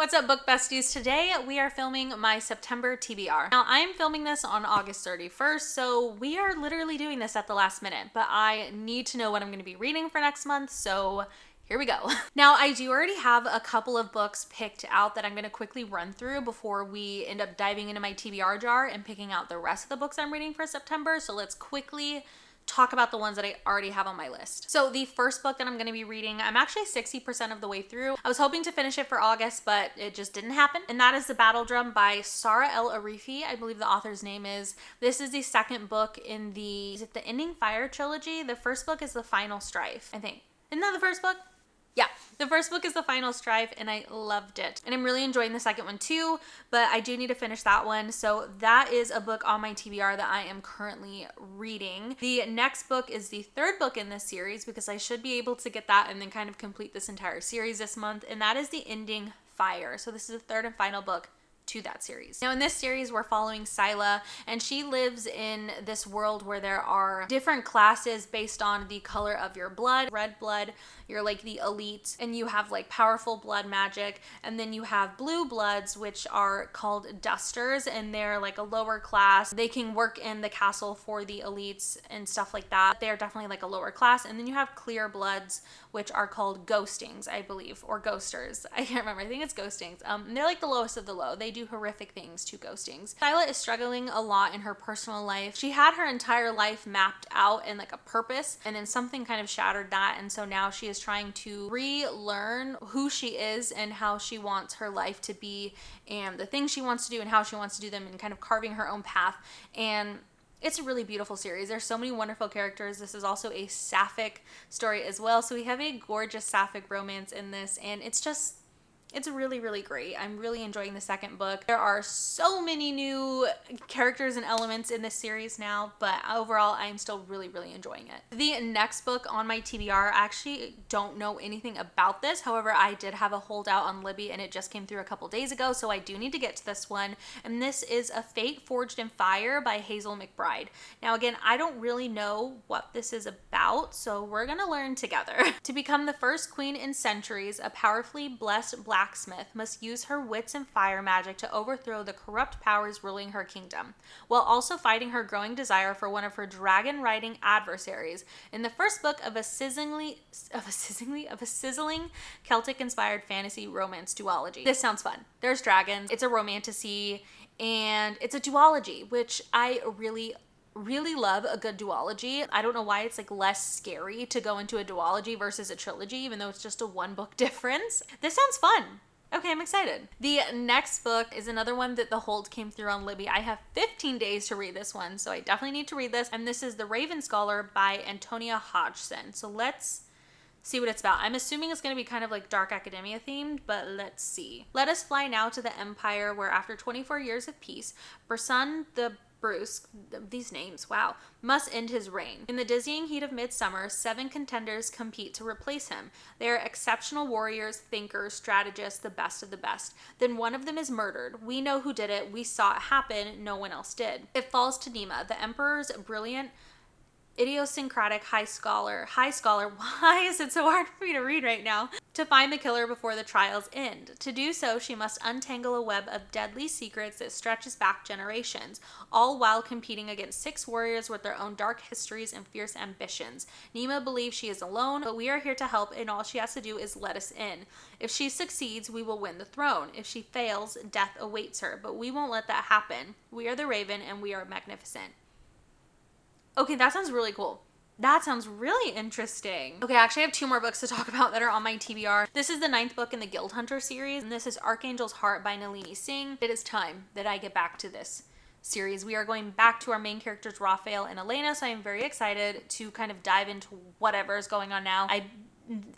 What's up, book besties? Today we are filming my September TBR. Now I'm filming this on August 31st, so we are literally doing this at the last minute, but I need to know what I'm going to be reading for next month, so here we go. Now I do already have a couple of books picked out that I'm going to quickly run through before we end up diving into my TBR jar and picking out the rest of the books I'm reading for September, so let's quickly talk about the ones that I already have on my list. So the first book that I'm going to be reading, I'm actually 60% of the way through. I was hoping to finish it for August, but it just didn't happen. And that is The Battle Drum by Sarah L. Arifi. I believe the author's name is. This is the second book in the, is it the Ending Fire trilogy? The first book is The Final Strife, I think. Isn't that the first book? Yeah, the first book is The Final Strife and I loved it. And I'm really enjoying the second one too, but I do need to finish that one. So that is a book on my TBR that I am currently reading. The next book is the third book in this series because I should be able to get that and then kind of complete this entire series this month. And that is The Ending Fire. So this is the third and final book to that series. Now in this series we're following Scylla, and she lives in this world where there are different classes based on the color of your blood. Red blood, you're like the elite and you have like powerful blood magic, and then you have blue bloods which are called dusters and they're like a lower class. They can work in the castle for the elites and stuff like that. They're definitely like a lower class. And then you have clear bloods which are called ghostings, I believe, or ghosters. I can't remember. I think it's ghostings. And they're like the lowest of the low. They do horrific things to ghostings. Scylla is struggling a lot in her personal life. She had her entire life mapped out and like a purpose, and then something kind of shattered that, and so now she is trying to relearn who she is and how she wants her life to be and the things she wants to do and how she wants to do them, and kind of carving her own path. And it's a really beautiful series. There's so many wonderful characters. This is also a sapphic story as well. So we have a gorgeous sapphic romance in this, and it's really, really great. I'm really enjoying the second book. There are so many new characters and elements in this series now, but overall, I'm still really, really enjoying it. The next book on my TBR, I actually don't know anything about this. However, I did have a holdout on Libby and it just came through a couple days ago, so I do need to get to this one. And this is A Fate Forged in Fire by Hazel McBride. Now, again, I don't really know what this is about, so we're gonna learn together. To become the first queen in centuries, a powerfully blessed blacksmith must use her wits and fire magic to overthrow the corrupt powers ruling her kingdom, while also fighting her growing desire for one of her dragon-riding adversaries in the first book of a sizzling Celtic-inspired fantasy romance duology. This sounds fun. There's dragons, it's a romantasy, and it's a duology, which I really love a good duology. I don't know why it's like less scary to go into a duology versus a trilogy, even though it's just a one book difference. This sounds fun. Okay, I'm excited. The next book is another one that the hold came through on Libby. I have 15 days to read this one, so I definitely need to read this. And this is The Raven Scholar by Antonia Hodgson. So let's see what it's about. I'm assuming it's going to be kind of like dark academia themed, but let's see. Let us fly now to the Empire, where after 24 years of peace, Brisson the Bruce, these names, wow, must end his reign. In the dizzying heat of midsummer, 7 contenders compete to replace him. They are exceptional warriors, thinkers, strategists, the best of the best. Then one of them is murdered. We know who did it. We saw it happen. No one else did. It falls to Nima, the emperor's brilliant, idiosyncratic high scholar, why is it so hard for me to read right now? To find the killer before the trials end. To do so, she must untangle a web of deadly secrets that stretches back generations, all while competing against 6 warriors with their own dark histories and fierce ambitions. Nima believes she is alone, but we are here to help, and all she has to do is let us in. If she succeeds, we will win the throne. If she fails, death awaits her, but we won't let that happen. We are the Raven, and we are magnificent. Okay, that sounds really cool. That sounds really interesting. Okay, I actually have 2 more books to talk about that are on my TBR. This is the 9th book in the Guild Hunter series, and this is Archangel's Heart by Nalini Singh. It is time that I get back to this series. We are going back to our main characters, Raphael and Elena, so I'm very excited to kind of dive into whatever is going on now. I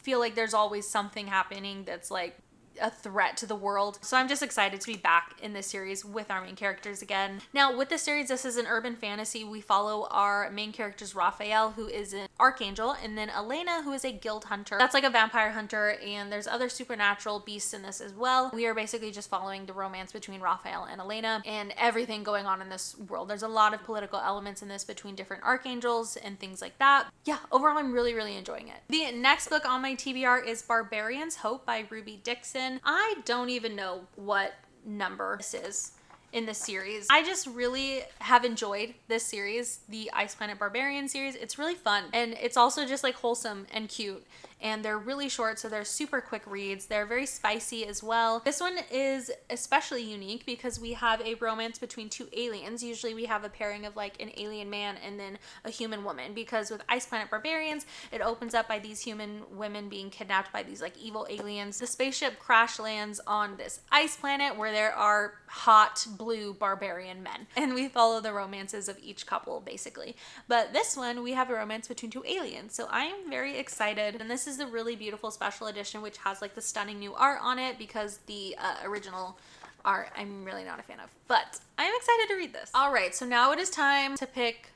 feel like there's always something happening that's like a threat to the world. So I'm just excited to be back in this series with our main characters again. Now with this series, this is an urban fantasy. We follow our main characters, Raphael, who is archangel, and then Elena, who is a guild hunter. That's like a vampire hunter, and there's other supernatural beasts in this as well. We are basically just following the romance between Raphael and Elena and everything going on in this world. There's a lot of political elements in this between different archangels and things like that. Yeah, overall I'm really, really enjoying it. The next book on my TBR is Barbarian's Hope by Ruby Dixon. I don't even know what number this is in this series. I just really have enjoyed this series, the Ice Planet Barbarian series. It's really fun, and it's also just like wholesome and cute, and they're really short, so they're super quick reads. They're very spicy as well. This one is especially unique because we have a romance between two aliens. Usually we have a pairing of like an alien man and then a human woman, because with Ice Planet Barbarians, it opens up by these human women being kidnapped by these like evil aliens. The spaceship crash lands on this ice planet where there are hot blue barbarian men, and we follow the romances of each couple basically. But this one, we have a romance between two aliens, so I am very excited. And this is the really beautiful special edition, which has like the stunning new art on it, because the original art I'm really not a fan of, but I'm excited to read this. All right, so now it is time to pick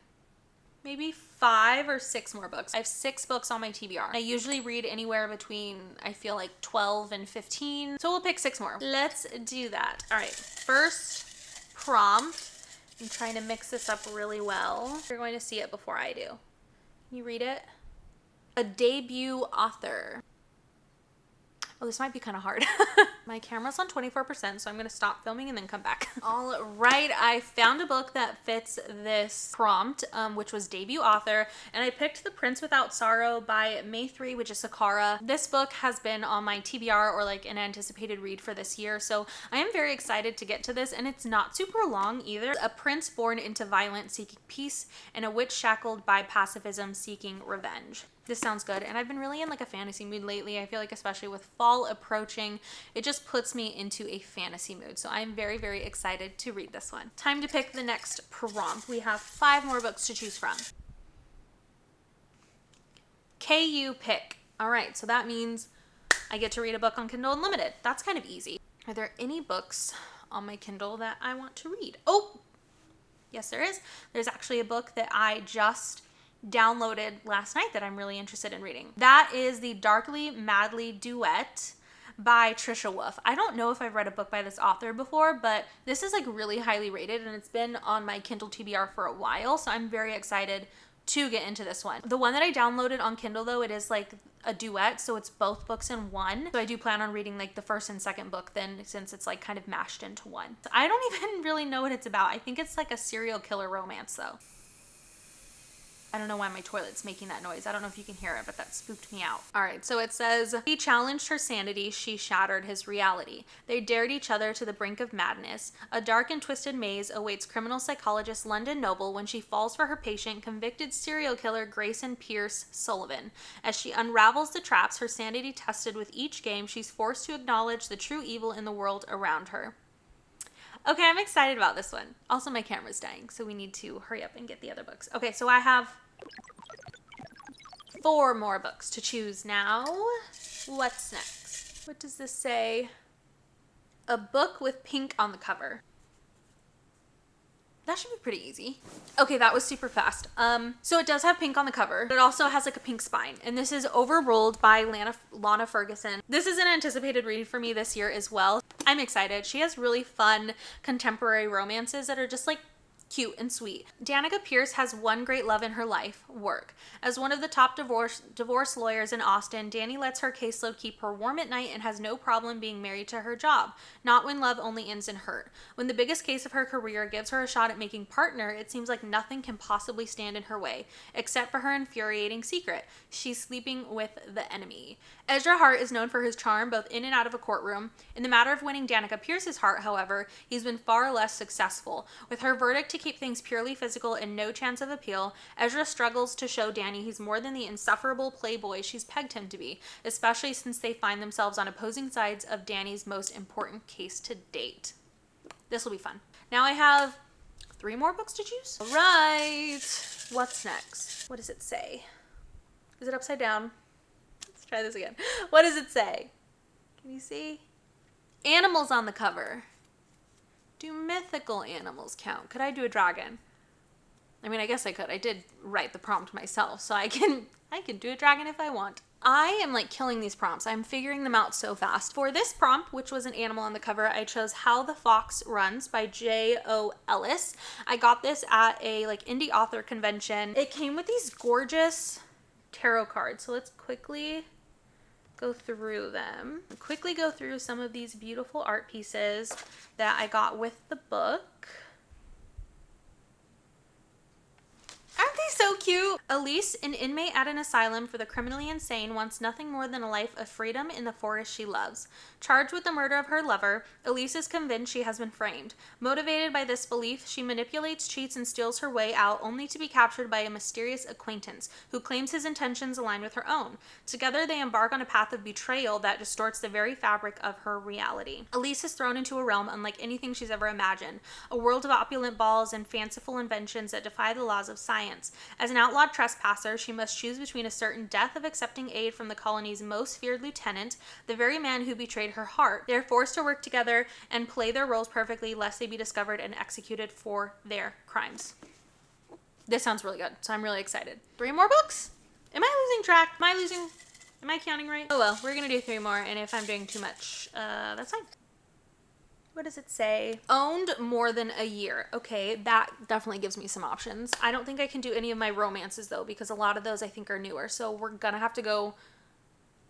maybe 5 or 6 more books. I have 6 books on my TBR. I usually read anywhere between, I feel like 12 and 15. So we'll pick 6 more. Let's do that. All right, first prompt. I'm trying to mix this up really well. You're going to see it before I do. Can you read it? A debut author. Oh, this might be kind of hard. My camera's on 24%, so I'm going to stop filming and then come back. All right, I found a book that fits this prompt, which was debut author, and I picked The Prince Without Sorrow by May 3, which is Sakara. This book has been on my TBR, or like an anticipated read for this year, so I am very excited to get to this, and it's not super long either. A prince born into violence seeking peace, and a witch shackled by pacifism seeking revenge. This sounds good, and I've been really in like a fantasy mood lately. I feel like especially with fall approaching, it just puts me into a fantasy mood. So I'm very, very excited to read this one. Time to pick the next prompt. We have 5 more books to choose from. KU pick. All right, so that means I get to read a book on Kindle Unlimited. That's kind of easy. Are there any books on my Kindle that I want to read? Oh, yes, there is. There's actually a book that I just downloaded last night that I'm really interested in reading. That is the Darkly Madly Duet by Trisha Wolfe. I don't know if I've read a book by this author before, but this is like really highly rated, and it's been on my Kindle TBR for a while, so I'm very excited to get into this one. The one that I downloaded on Kindle though, it is like a duet, so it's both books in one. So I do plan on reading like the first and second book then, since it's like kind of mashed into one. So I don't even really know what it's about. I think it's like a serial killer romance though. I don't know why my toilet's making that noise. I don't know if you can hear it, but that spooked me out. All right, so it says, he challenged her sanity, she shattered his reality. They dared each other to the brink of madness. A dark and twisted maze awaits criminal psychologist London Noble when she falls for her patient, convicted serial killer Grayson Pierce Sullivan. As she unravels the traps, her sanity tested with each game, she's forced to acknowledge the true evil in the world around her. Okay, I'm excited about this one. Also, my camera's dying, so we need to hurry up and get the other books. Okay, so I have 4 more books to choose now. What's next? What does this say? A book with pink on the cover. That should be pretty easy. Okay, that was super fast. So it does have pink on the cover, but it also has like a pink spine. And this is Overruled by Lana Ferguson. This is an anticipated read for me this year as well. I'm excited. She has really fun contemporary romances that are just like cute and sweet. Danica Pierce has one great love in her life, work. As one of the top divorce lawyers in Austin, Danny lets her caseload keep her warm at night and has no problem being married to her job. Not when love only ends in hurt. When the biggest case of her career gives her a shot at making partner, it seems like nothing can possibly stand in her way, except for her infuriating secret. She's sleeping with the enemy. Ezra Hart is known for his charm both in and out of a courtroom. In the matter of winning Danica Pierce's heart, however, he's been far less successful. With her verdict to keep things purely physical and no chance of appeal, Ezra struggles to show Danny he's more than the insufferable playboy she's pegged him to be, especially since they find themselves on opposing sides of Danny's most important case to date. This will be fun. Now I have 3 more books to choose. All right, what's next? What does it say? Is it upside down? Let's try this again. What does it say? Can you see? Animals on the cover. Do mythical animals count? Could I do a dragon? I mean, I guess I could. I did write the prompt myself, so I can do a dragon if I want. I am like killing these prompts. I'm figuring them out so fast. For this prompt, which was an animal on the cover, I chose How the Fox Runs by J.O. Ellis. I got this at a like indie author convention. It came with these gorgeous tarot cards. So let's quickly go through them. Quickly go through some of these beautiful art pieces that I got with the book. Aren't they so cute? Elise, an inmate at an asylum for the criminally insane, wants nothing more than a life of freedom in the forest she loves. Charged with the murder of her lover, Elise is convinced she has been framed. Motivated by this belief, she manipulates, cheats, and steals her way out, only to be captured by a mysterious acquaintance who claims his intentions align with her own. Together, they embark on a path of betrayal that distorts the very fabric of her reality. Elise is thrown into a realm unlike anything she's ever imagined, a world of opulent balls and fanciful inventions that defy the laws of science. As an outlawed trespasser, she must choose between a certain death of accepting aid from the colony's most feared lieutenant, the very man who betrayed her heart. They are forced to work together and play their roles perfectly, lest they be discovered and executed for their crimes. This sounds really good, so I'm really excited. 3 more books? Am I losing track? Am I counting right? Oh well, we're gonna do 3 more, and if I'm doing too much, that's fine. What does it say? Owned more than a year. Okay, that definitely gives me some options. I don't think I can do any of my romances though, because a lot of those I think are newer. So we're gonna have to go,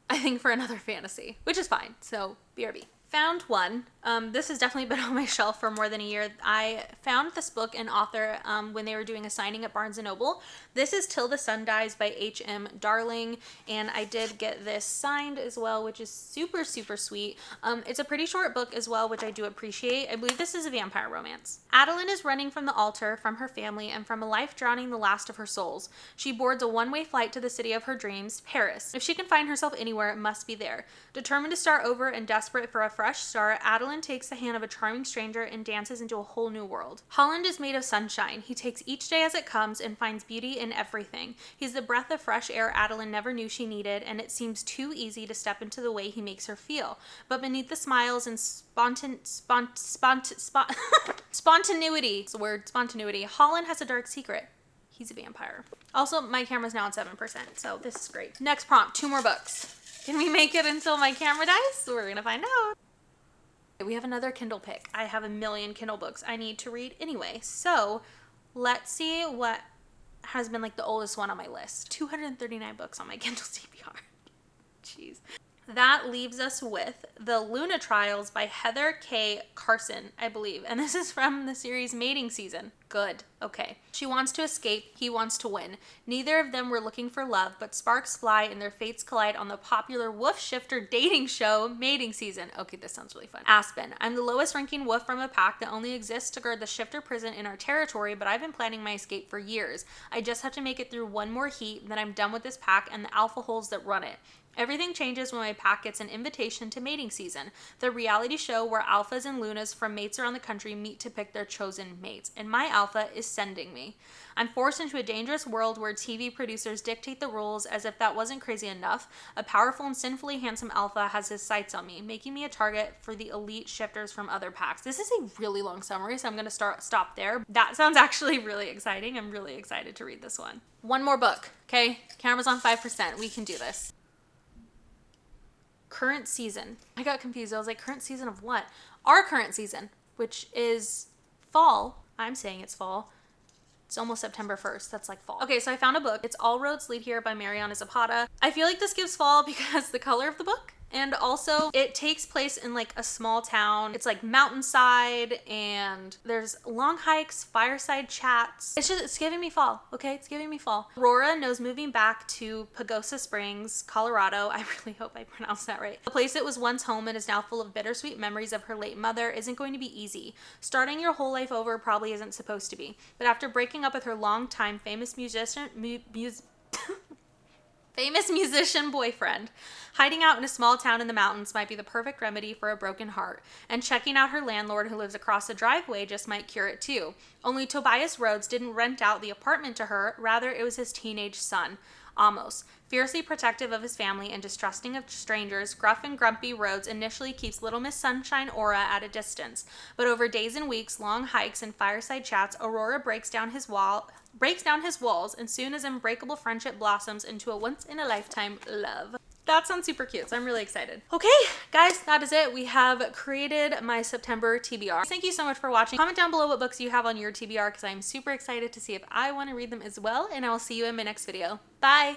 I think, for another fantasy, which is fine. So BRB. Found one. This has definitely been on my shelf for more than a year. I found this book and author when they were doing a signing at Barnes & Noble. This is Till the Sun Dies by H.M. Darling, and I did get this signed as well, which is super, super sweet. It's a pretty short book as well, which I do appreciate. I believe this is a vampire romance. Adeline is running from the altar, from her family, and from a life drowning the last of her souls. She boards a one-way flight to the city of her dreams, Paris. If she can find herself anywhere, it must be there. Determined to start over and desperate for a fresh start, Adeline takes the hand of a charming stranger and dances into a whole new world. Holland is made of sunshine. He takes each day as it comes and finds beauty in everything. He's the breath of fresh air Adeline never knew she needed, and it seems too easy to step into the way he makes her feel. But beneath the smiles and spontaneity, it's the word spontaneity, Holland has a dark secret. He's a vampire. Also, my camera's now at 7%, so this is great. Next prompt, 2 more books. Can we make it until my camera dies? We're gonna find out. We have another Kindle pick. I have a million Kindle books I need to read anyway. So let's see what has been like the oldest one on my list. 239 books on my Kindle TBR. Jeez. That leaves us with The Luna Trials by Heather K. Carson, I believe. And this is from the series Mating Season. Good. Okay. She wants to escape. He wants to win. Neither of them were looking for love, but sparks fly and their fates collide on the popular wolf shifter dating show Mating Season. Okay, this sounds really fun. Aspen. I'm the lowest ranking wolf from a pack that only exists to guard the shifter prison in our territory, but I've been planning my escape for years. I just have to make it through one more heat, then I'm done with this pack and the alpha holes that run it. Everything changes when my pack gets an invitation to Mating Season, the reality show where alphas and lunas from mates around the country meet to pick their chosen mates, and my alpha is sending me. I'm forced into a dangerous world where TV producers dictate the rules. As if that wasn't crazy enough, a powerful and sinfully handsome alpha has his sights on me, making me a target for the elite shifters from other packs. This is a really long summary, so I'm going to stop there. That sounds actually really exciting. I'm really excited to read this one. One more book, okay? Camera's on 5%. We can do this. Current season. I got confused. I was like, current season of what? Our current season, which is fall. I'm saying it's fall. It's almost September 1st. That's like fall. Okay, so I found a book. It's All Roads Lead Here by Mariana Zapata. I feel like this gives fall because the color of the book. And also it takes place in like a small town. It's like mountainside and there's long hikes, fireside chats. It's giving me fall, okay? It's giving me fall. Aurora knows moving back to Pagosa Springs, Colorado. I really hope I pronounced that right. The place that was once home and is now full of bittersweet memories of her late mother isn't going to be easy. Starting your whole life over probably isn't supposed to be. But after breaking up with her longtime famous musician boyfriend, hiding out in a small town in the mountains might be the perfect remedy for a broken heart, and checking out her landlord who lives across the driveway just might cure it too. Only Tobias Rhodes didn't rent out the apartment to her, rather it was his teenage son. Amos. Fiercely protective of his family and distrusting of strangers, gruff and grumpy Rhodes initially keeps Little Miss Sunshine Aura at a distance. But over days and weeks, long hikes, and fireside chats, Aurora breaks down his walls, and soon his unbreakable friendship blossoms into a once-in-a-lifetime love. That sounds super cute, so I'm really excited. Okay, guys, that is it. We have created my September TBR. Thank you so much for watching. Comment down below what books you have on your TBR because I'm super excited to see if I want to read them as well, and I will see you in my next video. Bye!